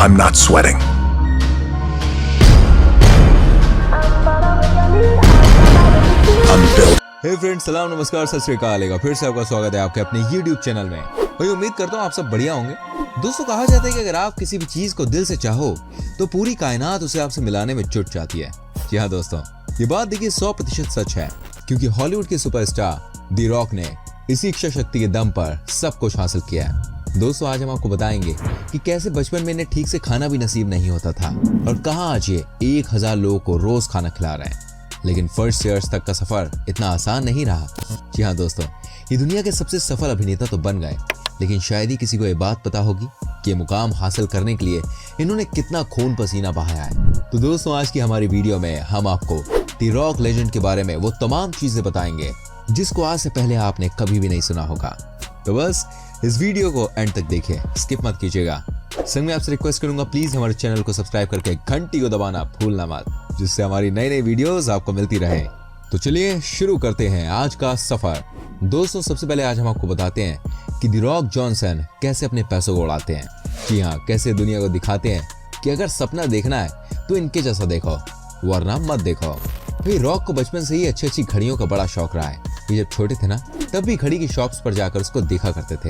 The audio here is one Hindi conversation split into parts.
I'm not sweating. I'm built. Hey friends, सलाम नमस्कार सत श्री अकाल। फिर से आपका स्वागत है आपके अपने YouTube चैनल में। भाई उम्मीद करता हूँ आप सब बढ़िया होंगे। दोस्तों, कहा जाता है कि अगर आप किसी भी चीज को दिल से चाहो तो पूरी कायनात उसे आपसे मिलाने में जुट जाती है। जी हाँ दोस्तों, ये बात देखिए 100% सच है, क्योंकि हॉलीवुड के सुपरस्टार दी रॉक ने इसी इच्छा शक्ति के दम पर सब कुछ हासिल किया है। दोस्तों, आज हम आपको बताएंगे कि कैसे बचपन में इन्हें ठीक से खाना भी नसीब नहीं होता था और कहाँ आज ये 1000 लोगों को रोज खाना खिला रहे हैं। लेकिन फर्स्ट ईयर्स तक का सफर इतना आसान नहीं रहा। जी हाँ दोस्तों, ये दुनिया के सबसे सफल अभिनेता तो बन गए, लेकिन शायद ही किसी को ये बात पता होगी कि ये मुकाम हासिल करने के लिए इन्होंने कितना खून पसीना बहाया है। तो दोस्तों, आज की हमारी वीडियो में हम आपको दी रॉक लेजेंड के बारे में वो तमाम चीजें बताएंगे जिसको आज से पहले आपने कभी भी नहीं सुना होगा। तो बस इस वीडियो को एंड तक देखिए, स्किप मत कीजिएगा। संग में आपसे रिक्वेस्ट करूंगा, प्लीज हमारे चैनल को सब्सक्राइब करके घंटी को दबाना भूलना मत, जिससे हमारी नई नई वीडियोस आपको मिलती रहे। तो चलिए शुरू करते हैं आज का सफर। दोस्तों, सबसे पहले आज हम आपको बताते हैं कि दी रॉक जॉनसन कैसे अपने पैसों को उड़ाते हैं। जी हाँ, कैसे दुनिया को दिखाते हैं कि अगर सपना देखना है तो इनके जैसा देखो, वरना मत देखो। भाई रॉक को बचपन से ही अच्छी अच्छी घड़ियों का बड़ा शौक रहा है। ये जब छोटे थे ना, तब भी घड़ी की शॉप्स पर जाकर उसको देखा करते थे,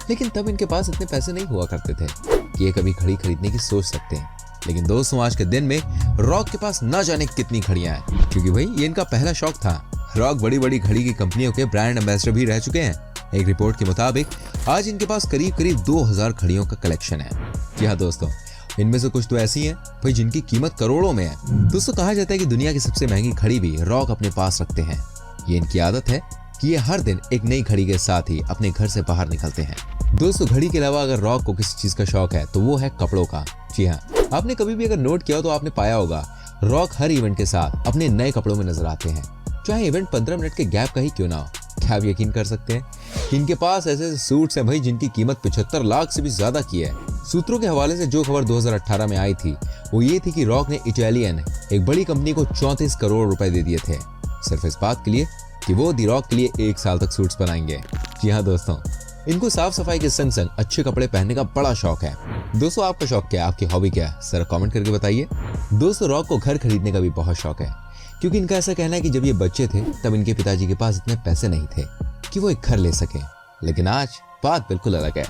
लेकिन तब इनके पास इतने पैसे नहीं हुआ करते थे कि ये कभी घड़ी खरीदने की सोच सकते हैं। लेकिन दोस्तों, आज के दिन में रॉक के पास न जाने कितनी घड़ियां हैं, क्योंकि भाई ये इनका पहला शौक था। रॉक बड़ी बड़ी घड़ी की कंपनियों के ब्रांड एम्बेसडर भी रह चुके हैं। एक रिपोर्ट के मुताबिक आज इनके पास करीब करीब 2000 घड़ियों का कलेक्शन है। जी हाँ दोस्तों, इनमें से कुछ तो ऐसी हैं भाई जिनकी कीमत करोड़ों में है। दोस्तों, कहा जाता है कि दुनिया की सबसे महंगी घड़ी भी रॉक अपने पास रखते हैं। ये इनकी आदत है कि ये हर दिन एक नई घड़ी के साथ ही अपने घर से बाहर निकलते हैं। दोस्तों, घड़ी के अलावा अगर रॉक को किसी चीज का शौक है तो वो है कपड़ों का। जी हाँ, आपने कभी भी अगर नोट किया हो तो आपने पाया होगा रॉक हर इवेंट के साथ अपने नए कपड़ों में नजर आते हैं, चाहे इवेंट 15 मिनट के गैप का ही क्यों ना हो। क्या आप यकीन कर सकते हैं कि इनके पास ऐसे सूट्स हैं भाई जिनकी कीमत 75 लाख से भी ज्यादा की है। सूत्रों के हवाले से जो खबर 2018 में आई थी वो ये थी कि रॉक ने इटालियन एक बड़ी कंपनी को 34 करोड़ रुपए दे दिए थे, सिर्फ इस बात के लिए कि वो दी रॉक के लिए 1 साल तक सूट्स बनाएंगे। जी हाँ दोस्तों, इनको साफ सफाई के संग संग अच्छे कपड़े पहनने का बड़ा शौक है। दोस्तों, आपका शौक क्या है, आपकी हॉबी क्या है, जरा कमेंट करके बताइए। दोस्तों, रॉक को घर खरीदने का भी बहुत शौक है, क्योंकि इनका ऐसा कहना है कि जब ये बच्चे थे तब इनके पिताजी के पास इतने पैसे नहीं थे कि वो एक घर ले सके। लेकिन आज बात बिल्कुल अलग है।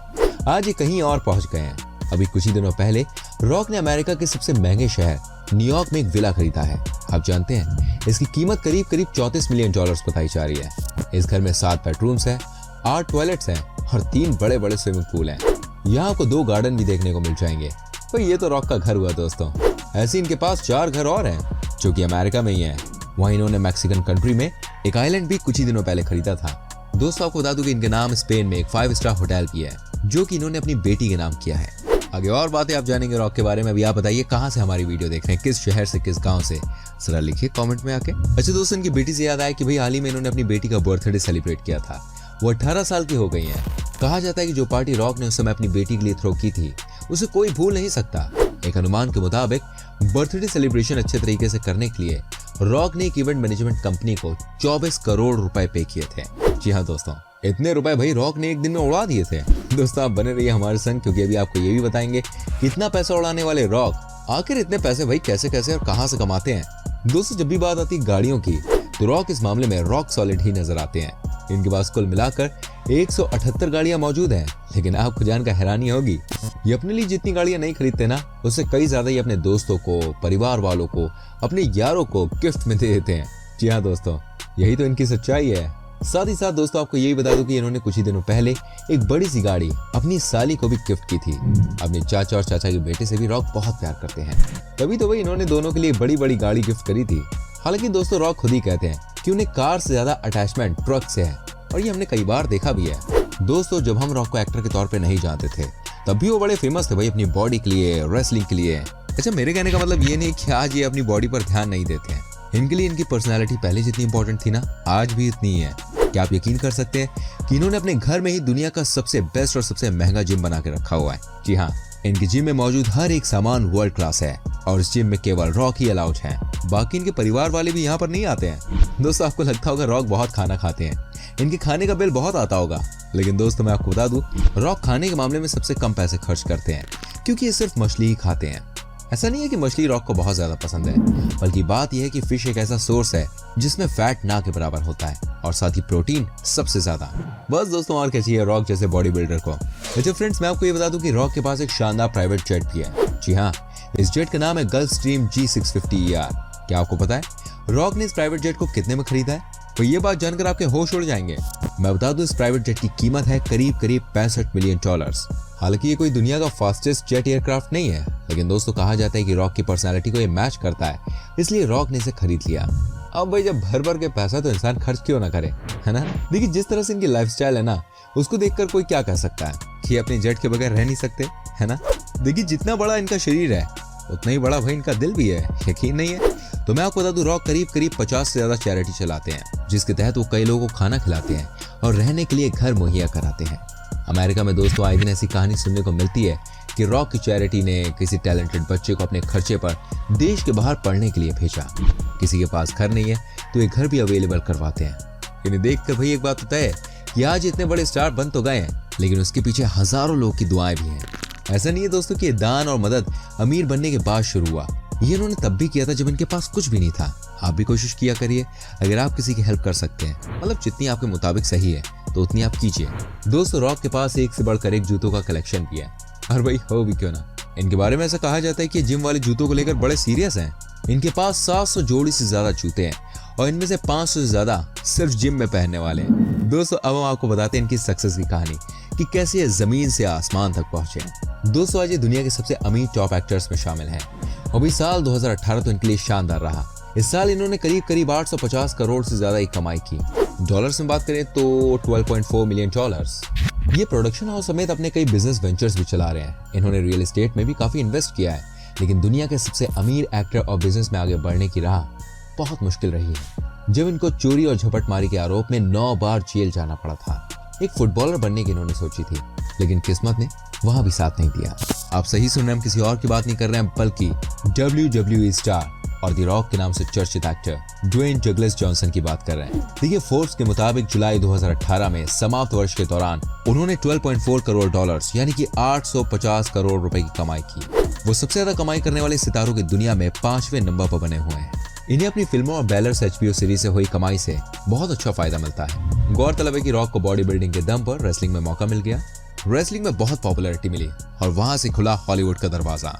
आज ये कहीं और पहुंच गए हैं। अभी कुछ ही दिनों पहले रॉक ने अमेरिका के सबसे महंगे शहर न्यूयॉर्क में एक विला खरीदा है। आप जानते हैं इसकी कीमत करीब करीब $34 मिलियन बताई जा रही है। इस घर में 7 बेडरूम्स हैं, 8 टॉयलेट्स हैं और 3 बड़े बड़े स्विमिंग पूल हैं। यहाँ आपको 2 गार्डन भी देखने को मिल जाएंगे। तो ये तो रॉक का घर हुआ दोस्तों। ऐसे इनके पास 4 घर और हैं जो कि अमेरिका में ही है। वहीं इन्होंने मैक्सिकन कंट्री में एक आइलैंड भी कुछ ही दिनों पहले खरीदा था। दोस्तों, आपको बता दूं कि इनके नाम स्पेन में एक 5 स्टार होटल भी है, जो कि इन्होंने अपनी बेटी के नाम किया है। आगे और बातें आप जानेंगे रॉक के बारे में। अभी आप बताइए कहाँ से हमारी वीडियो देख रहे हैं, किस शहर से, किस गांव से, जरा लिखिए कमेंट में आके। अच्छा दोस्तों, इनकी बेटी से याद आया कि भाई हाल ही में इन्होंने अपनी बेटी का बर्थडे सेलिब्रेट किया था। वो 18 साल की हो गई हैं। कहा जाता है कि जो पार्टी रॉक ने उस समय अपनी बेटी के लिए थ्रो की थी उसे कोई भूल नहीं सकता। एक अनुमान के मुताबिक बर्थडे सेलिब्रेशन अच्छे तरीके से करने के लिए रॉक ने एक इवेंट मैनेजमेंट कंपनी को 24 करोड़ रुपए पे किए थे। जी हाँ दोस्तों, इतने रुपए भाई रॉक ने एक दिन में उड़ा दिए थे। दोस्तों, आप बने रहिए हमारे संग, क्योंकि अभी आपको ये भी बताएंगे कितना पैसा उड़ाने वाले रॉक आखिर इतने पैसे भाई कैसे कैसे और कहां से कमाते हैं। दोस्तों, जब भी बात आती है गाड़ियों की तो रॉक इस मामले में रॉक सॉलिड ही नजर आते हैं। इनके पास कुल मिलाकर 178 गाड़ियां मौजूद हैं। लेकिन आपको जानकर हैरानी होगी, ये अपने लिए जितनी गाड़ियां नहीं खरीदते ना, उससे कई ज्यादा ये अपने दोस्तों को, परिवार वालों को, अपने यारों को गिफ्ट में दे देते हैं। जी हाँ दोस्तों, यही तो इनकी सच्चाई है। साथ ही साथ दोस्तों, आपको यही बता दूं कि इन्होंने कुछ ही दिनों पहले एक बड़ी सी गाड़ी अपनी साली को भी गिफ्ट की थी। अपने चाचा और चाचा के बेटे से भी रॉक बहुत प्यार करते हैं, तभी तो भाई इन्होंने दोनों के लिए बड़ी बड़ी गाड़ी गिफ्ट करी थी। हालांकि दोस्तों, रॉक खुद ही कहते हैं कि उन्हें कार से ज्यादा अटैचमेंट ट्रक से है, और ये हमने कई बार देखा भी है। दोस्तों, जब हम रॉक को एक्टर के तौर पे नहीं जानते थे तब भी वो बड़े फेमस थे भाई अपनी बॉडी के लिए, रेसलिंग के लिए। अच्छा, मेरे कहने का मतलब ये नहीं कि आज ये अपनी बॉडी पर ध्यान नहीं देते हैं। इनके लिए इनकी पर्सनैलिटी पहले जितनी इंपॉर्टेंट थी ना, आज भी इतनी ही है। क्या आप यकीन कर सकते हैं कि इन्होंने अपने घर में ही दुनिया का सबसे बेस्ट और सबसे महंगा जिम बना के रखा हुआ है। जी हाँ, इनकी जिम में मौजूद हर एक सामान वर्ल्ड क्लास है और इस जिम में केवल रॉक ही अलाउड है। बाकी इनके परिवार वाले भी यहाँ पर नहीं आते हैं। दोस्तों, आपको लगता होगा रॉक बहुत खाना खाते हैं, इनके खाने का बिल बहुत आता होगा, लेकिन दोस्तों मैं आपको बता दूं, रॉक खाने के मामले में सबसे कम पैसे खर्च करते हैं। क्योंकि ये सिर्फ मछली ही खाते हैं। ऐसा नहीं है कि मछली रॉक को बहुत ज्यादा पसंद है, बल्कि बात यह है कि फिश एक ऐसा सोर्स है जिसमें फैट ना के बराबर होता है और साथ ही प्रोटीन सबसे ज्यादा। बस दोस्तों, और क्या चाहिए रॉक जैसे बॉडी बिल्डर को। अच्छा फ्रेंड्स, मैं आपको ये बता दूं कि रॉक के पास एक शानदार प्राइवेट जेट भी है। जी हाँ, इस जेट का नाम है गल्फस्ट्रीम G650ER। क्या आपको पता है रॉक ने इस प्राइवेट जेट को कितने में खरीदा है? तो ये बात जानकर आपके होश उड़ जाएंगे। मैं बता दूं, इस प्राइवेट जेट की कीमत है करीब $65 मिलियन। हालांकि ये कोई दुनिया का फास्टेस्ट जेट एयरक्राफ्ट नहीं है, लेकिन दोस्तों कहा जाता है कि रॉक की पर्सनालिटी को ये मैच करता है, इसलिए रॉक ने इसे खरीद लिया। अब भाई जब भर भर के पैसा तो इंसान खर्च क्यों ना करे, है ना। देखिए जिस तरह से इनकी लाइफस्टाइल है ना, उसको देखकर कोई क्या कह सकता है कि अपने जेट के बगैर रह नहीं सकते, है ना। देखिए जितना बड़ा इनका शरीर है उतना ही बड़ा भाई इनका दिल भी है, यकीन नहीं है? तो मैं आपको बता दूं, रॉक करीब 50 से ज्यादा चैरिटी चलाते हैं, जिसके तहत वो कई लोगों को खाना खिलाते हैं और रहने के लिए घर मुहैया कराते हैं। अमेरिका में दोस्तों आए दिन ऐसी कहानी सुनने को मिलती है कि रॉक की चैरिटी ने किसी टैलेंटेड बच्चे को अपने खर्चे पर देश के बाहर पढ़ने के लिए भेजा। किसी के पास घर नहीं है तो ये घर भी अवेलेबल करवाते हैं। इन्हें देखकर भाई एक बात होता है कि आज इतने बड़े स्टार बन तो गए हैं, लेकिन उसके पीछे हजारों लोग की दुआएं भी हैं। ऐसा नहीं है दोस्तों कि दान और मदद अमीर बनने के बाद शुरू हुआ, ये इन्होंने तब भी किया था जब इनके पास कुछ भी नहीं था। आप भी कोशिश किया करिए, अगर आप किसी की हेल्प कर सकते हैं, मतलब जितनी आपके मुताबिक सही है तो उतनी आप कीजिए। दोस्तों रॉक के पास एक से बढ़कर एक जूतों का कलेक्शन भी है, और भाई हो भी क्यों ना। इनके बारे में ऐसा कहा जाता है कि जिम वाले जूतों को लेकर बड़े सीरियस हैं। इनके पास 700 जोड़ी से ज्यादा जूते हैं और इनमें से 500 से ज्यादा सिर्फ जिम में पहनने वाले हैं। दोस्तों अब हम आपको बताते हैं इनकी सक्सेस की कहानी कि कैसे ये जमीन से आसमान तक पहुंचे। दोस्तों आज ये दुनिया के सबसे अमीर टॉप एक्टर्स में शामिल हैं और भी साल 2018 तो इनके लिए शानदार रहा। इस साल इन्होंने करीब 850 करोड़ से ज्यादा की कमाई की। डॉलर्स में बात करें तो $12.4 मिलियन। ये प्रोडक्शन हाउस समेत अपने कई बिजनेस वेंचर्स भी चला रहे हैं। इन्होंने रियल एस्टेट में भी काफी इन्वेस्ट किया है, लेकिन दुनिया के सबसे अमीर एक्टर और बिजनेस में आगे बढ़ने की राह बहुत मुश्किल रही है, जब इनको चोरी और झपटमारी के आरोप में 9 बार जेल जाना पड़ा था। एक फुटबॉलर बनने की इन्होंने सोची थी, लेकिन किस्मत ने वहां भी साथ नहीं दिया। आप सही सुन रहे हैं, हम किसी और की बात नहीं कर रहे हैं, बल्कि WWE स्टार और द रॉक के नाम से चर्चित एक्टर ड्वेन डगलस जॉनसन की बात कर रहे हैं। देखिए फोर्ब्स के मुताबिक जुलाई 2018 में समाप्त वर्ष के दौरान उन्होंने $12.4 करोड़ यानी कि 850 करोड़ रुपए की कमाई की। वो सबसे ज्यादा कमाई करने वाले सितारों की दुनिया में 5वें नंबर पर बने हुए हैं। इन्हें अपनी फिल्मों और बैलर्स HBO सीरीज से हुई कमाई से बहुत अच्छा फायदा मिलता है। गौरतलब है कि रॉक को बॉडी बिल्डिंग के दम पर रेसलिंग में मौका मिल गया। रेसलिंग में बहुत पॉपुलैरिटी मिली और वहां से खुला हॉलीवुड का दरवाजा,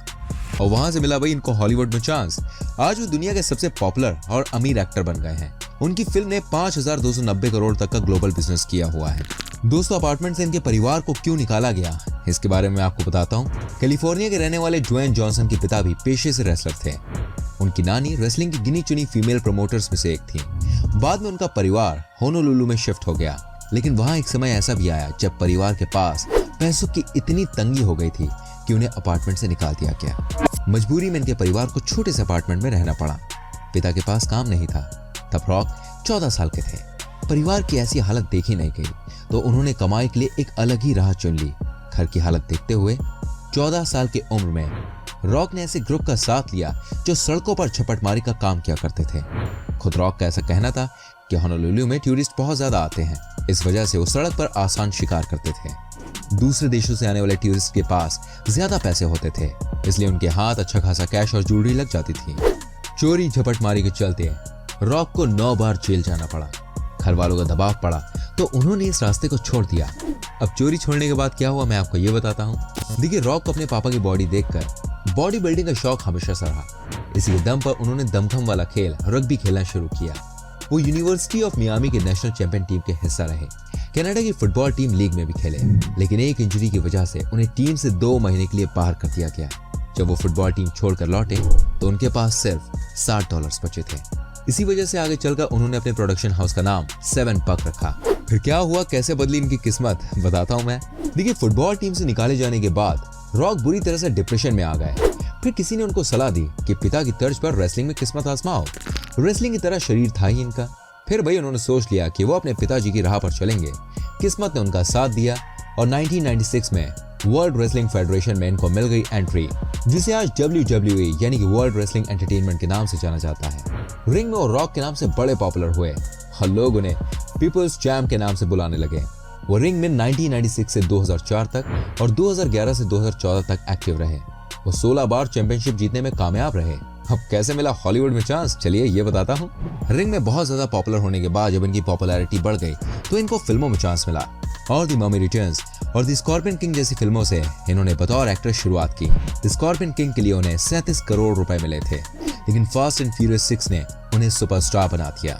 और वहां से मिला भाई इनको हॉलीवुड में चांस। आज वो दुनिया के सबसे पॉपुलर और अमीर एक्टर बन गए हैं। उनकी फिल्म ने 5290 करोड़ तक का ग्लोबल बिजनेस किया हुआ है। दोस्तों अपार्टमेंट से इनके परिवार को क्यों निकाला गया, इसके बारे में आपको बताता हूँ। कैलिफोर्निया के रहने वाले ड्वेन जॉनसन के पिता भी पेशे से रेसलर थे। उनकी नानी रेसलिंग की गिनी चुनी फीमेल प्रमोटर्स में से एक थी। बाद में उनका परिवार होनोलुलु में शिफ्ट हो गया, लेकिन वहां एक समय ऐसा भी आया जब परिवार के पास पैसों की इतनी तंगी हो गई थी कि उन्हें अपार्टमेंट से निकाल दिया गया। मजबूरी में इनके परिवार को छोटे से अपार्टमेंट में रहना पड़ा। पिता के पास काम नहीं था। तब रॉक 14 साल के थे। परिवार की ऐसी हालत देखी नहीं गई तो उन्होंने कमाई के लिए एक अलग ही राह चुन ली। घर की हालत देखते हुए 14 साल की उम्र में रॉक ने ऐसे ग्रुप का साथ लिया जो सड़कों पर झपटमारी का काम किया करते थे। खुद रॉक का ऐसा कहना था कि होनोलुलु में टूरिस्ट बहुत ज्यादा आते हैं, इस वजह से वो सड़क पर आसान शिकार करते थे। दूसरे देशों से आने वाले टूरिस्ट के पास ज्यादा पैसे होते थे, इसलिए उनके हाथ अच्छा खासा कैश और ज्वेलरी लग जाती थी। चोरी झपटमारी के चलते रॉक को 9 बार जेल जाना पड़ा। घर वालों का दबाव पड़ा तो उन्होंने इस रास्ते को छोड़ दिया। अब चोरी छोड़ने के बाद क्या हुआ मैं आपको ये बताता हूँ। देखिए रॉक को अपने पापा की बॉडी देखकर बॉडी बिल्डिंग का शौक हमेशा से रहा। इसी के दम पर उन्होंने दमखम वाला खेल रग्बी खेलना शुरू किया। वो यूनिवर्सिटी ऑफ मियामी के नेशनल चैंपियन टीम के हिस्सा रहे। कनाडा की फुटबॉल टीम लीग में भी खेले, लेकिन एक इंजरी की वजह से उन्हें टीम से 2 महीने के लिए बाहर कर दिया गया। जब वो फुटबॉल टीम छोड़कर लौटे तो उनके पास सिर्फ $60 बचे थे। इसी वजह से आगे चलकर उन्होंने अपने प्रोडक्शन हाउस का नाम 7 पक रखा। फिर क्या हुआ, कैसे बदली इनकी किस्मत, बताता हूँ मैं। देखिए फुटबॉल टीम से निकाले जाने के बाद रॉक बुरी तरह से डिप्रेशन में आ गए। फिर किसी ने उनको सलाह दी कि पिता की तर्ज पर रेसलिंग में किस्मत आजमाओ। रेसलिंग की तरह शरीर था ही इनका। फिर भाई उन्होंने सोच लिया कि वो अपने पिताजी की राह पर चलेंगे। किस्मत ने उनका साथ दिया और 1996 में वर्ल्ड रेसलिंग फेडरेशन में इनको मिल गई एंट्री, जिसे आज WWE यानी कि वर्ल्ड रेसलिंग एंटरटेनमेंट के नाम से जाना जाता है। रिंग में वो रॉक के नाम से बड़े पॉपुलर हुए और लोग उन्हें पीपल्स चैम्प के नाम से बुलाने लगे। वो रिंग में 1996 से 2004 तक और 2011 से 2014 तक एक्टिव रहे। वो 16 बार चैंपियनशिप जीतने में कामयाब रहे। अब कैसे मिला हॉलीवुड में चांस, चलिए ये बताता हूँ। रिंग में बहुत ज्यादा पॉपुलर होने के बाद जब इनकी पॉपुलैरिटी बढ़ गई तो इनको फिल्मों में चांस मिला और द ममी रिटर्न्स और द स्कॉर्पियन किंग जैसी फिल्मों से इन्होंने बतौर एक्टर शुरुआत की। द स्कॉर्पियन किंग के लिए उन्हें 37 करोड़ रुपए मिले थे, लेकिन फास्ट एंड फ्यूरियस 6 ने उन्हें सुपरस्टार बना दिया।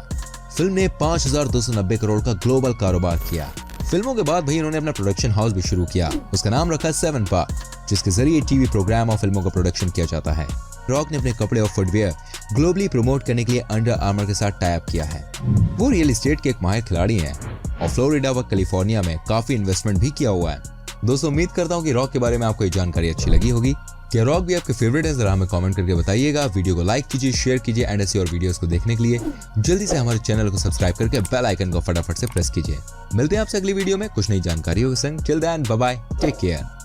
फिल्म ने 5,290 करोड़ का ग्लोबल कारोबार किया। फिल्मों के बाद भाई इन्होंने अपना प्रोडक्शन हाउस भी शुरू किया। उसका नाम रखा 7 पार्ट, जिसके जरिए टीवी प्रोग्राम और फिल्मों का प्रोडक्शन किया जाता है। रॉक ने अपने कपड़े और फुटवेयर ग्लोबली प्रमोट करने के लिए अंडर आर्मर के साथ टाई अप किया है। वो रियल एस्टेट के एक माहिर खिलाड़ी हैं और फ्लोरिडा व कैलिफोर्निया में काफी इन्वेस्टमेंट भी किया हुआ है। दोस्तों उम्मीद करता हूँ कि रॉक के बारे में आपको ये जानकारी अच्छी लगी होगी। क्या रॉक भी आपके फेवरेट है? जरा हमें कमेंट करके बताइएगा। वीडियो को लाइक कीजिए, शेयर कीजिए एंड ऐसी और वीडियोस को देखने के लिए जल्दी से हमारे चैनल को सब्सक्राइब करके बेल आइकन को फटाफट से प्रेस कीजिए। मिलते हैं आपसे अगली वीडियो में कुछ नई जानकारियों के संग। Till then bye bye, take care.